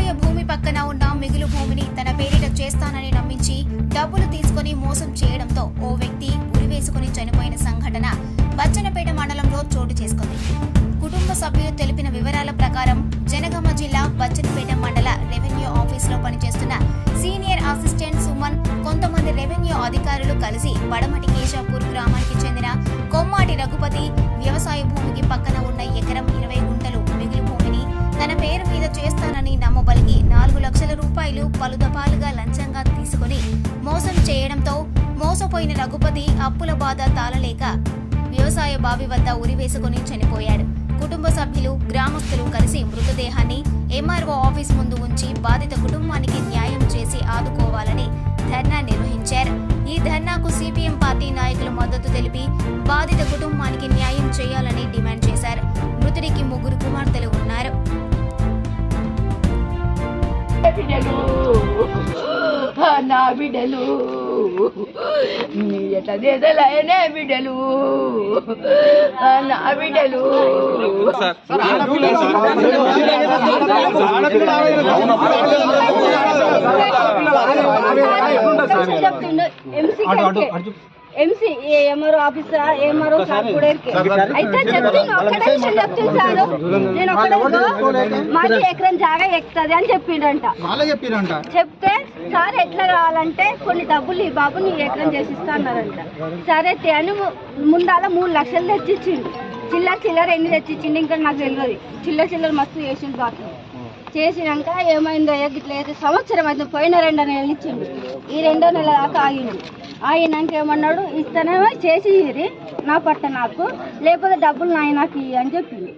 వ్యవసాయ భూమి పక్కన ఉన్న మిగులు భూమిని తన పేరిట చేస్తానని నమ్మించి డబ్బులు తీసుకుని మోసం చేయడంతో ఓ వ్యక్తి ఉరివేసుకుని చనిపోయిన సంఘటన బచ్చన్నపేట మండలంలో చోటు చేసుకుంది. కుటుంబ సభ్యులు తెలిపిన వివరాల ప్రకారం జనగామ జిల్లా బచ్చన్నపేట మండల రెవెన్యూ ఆఫీసులో పనిచేస్తున్న సీనియర్ అసిస్టెంట్ సుమన్ కొంతమంది రెవెన్యూ అధికారులు కలిసి వడమటి కేశాపూర్ గ్రామానికి చెందిన కొమ్మాటి రఘుపతి వ్యవసాయ భూమికి పక్కన ఉన్న ఎకరం 20 గుంటలు మిగులు భూమిని తన పేరు మీద చేస్తానని నమ్మబలికి 4 లక్షల రూపాయలు పలు దఫాలుగా లంచంగా తీసుకుని మోసం చేయడంతో మోసపోయిన రఘుపతి అప్పుల బాధ తాళలేక వ్యవసాయ బావి వద్ద ఉరివేసుకుని చనిపోయాడు. కుటుంబ సభ్యులు గ్రామస్తులు కలిసి మృతదేహాన్ని ఎంఆర్ఓ ఆఫీస్ ముందు ఉంచి బాధిత కుటుంబానికి న్యాయం చేసి ఆదుకోవాలని ధర్నా నిర్వహించారు. ఈ ధర్నాకు సిపిఎం పార్టీ నాయకులు మద్దతు తెలిపి బాధిత కుటుంబానికి న్యాయం చేయాలని డిమాండ్ చేశారు. మృతుడికి 3 కుమార్తెలు ఉన్నారు. నా బిడ్డలు ఎట్లా చేదలనే బిడ్డలు నా బిడ్డలు MC MRO officer MRO sir కూడా అయితే చెప్తాను. ఒక్కటే విషయం చెప్తాను సార్, నేను ఒక్కడే మాకు ఎకరం జాగా ఎక్కుతుంది అని చెప్పిండంట. చెప్తే సార్ ఎట్లా కావాలంటే కొన్ని డబ్బులు ఈ బాబు నీ ఎకరం చేసిస్తా అన్నారంట. సరే అని ముందాల 3 లక్షలు తెచ్చిచ్చిండు. చిల్లర ఎన్ని తెచ్చిచ్చిండు ఇంకా నాకు తెలియదు. చిల్లర మస్తు చేసిండు. బాకి చేసినాక ఏమైందో ఇట్లా అయితే సంవత్సరం అయితే పోయిన 2 నెలలు ఇచ్చిండు. ఈ 2 నెలల దాకా ఆగిండు. ఆగినాక ఏమన్నాడు, ఇస్తానేమో చేసి నా పట్ట నాకు, లేకపోతే డబ్బులు నాకు అని చెప్పింది.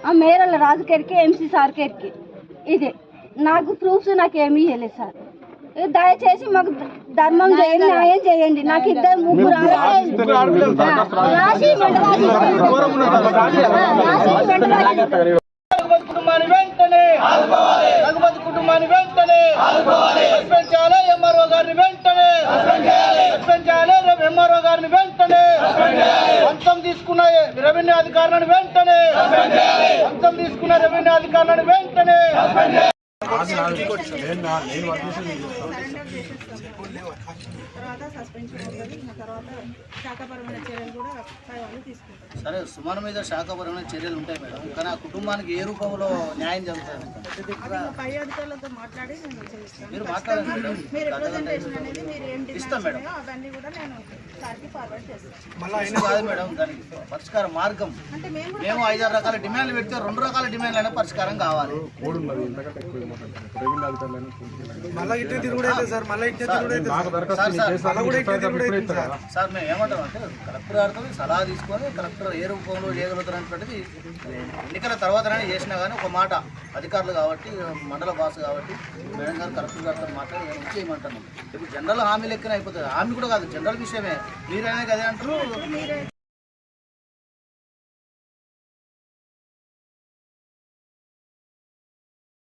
ఆ మేరల రాజుకేరికి ఎంసీ సార్ కేరికి ఇదే నాకు ప్రూఫ్స్ నాకు ఏమీ ఇవ్వలేదు సార్. దయచేసి మాకు ధర్మం చేయండి, న్యాయం చేయండి. నాకు 2 కుటుంబాన్ని వెంటనే కుటుంబాన్ని వెంటనే సస్పెండ్ ఎంఆర్ఓ గారిని వెంటనే సస్పెండ్ ఎంఆర్ఓ గారిని వెంటనే లంచం తీసుకున్న రెవెన్యూ అధికారులను వెంటనే లంచం తీసుకున్న రెవెన్యూ అధికారులను వెంటనే సరే సుమన్ మీద శాఖపరమైన చర్యలు ఉంటాయి మేడం, కానీ ఆ కుటుంబానికి ఏ రూపంలో న్యాయం జరుగుతుంది? మీరు మాట్లాడండి, ఇస్తాం మేడం. కాదు మేడం, దానికి పరిష్కార మార్గం మేము 5-6 రకాల డిమాండ్లు పెడితే 2 రకాల డిమాండ్లు అయినా పరిష్కారం కావాలి. సార్ మేము ఏమంటాం అంటే కలెక్టర్ గారితో సలహా తీసుకొని కలెక్టర్ ఏ రూపంలో చేయగలుగుతారనేటువంటిది ఎన్నికల తర్వాతనే చేసినా కానీ ఒక మాట అధికారులు కాబట్టి మండల బాస్ కాబట్టి మేడం గారు కలెక్టర్ గారితో మాట్లాడి నేను చేయమంటున్నాం. ఇప్పుడు జనరల్ హామీ లెక్కన అయిపోతుంది. హామీ కూడా కాదు, జనరల్ విషయమే. మీరైనా కదే అంటారు.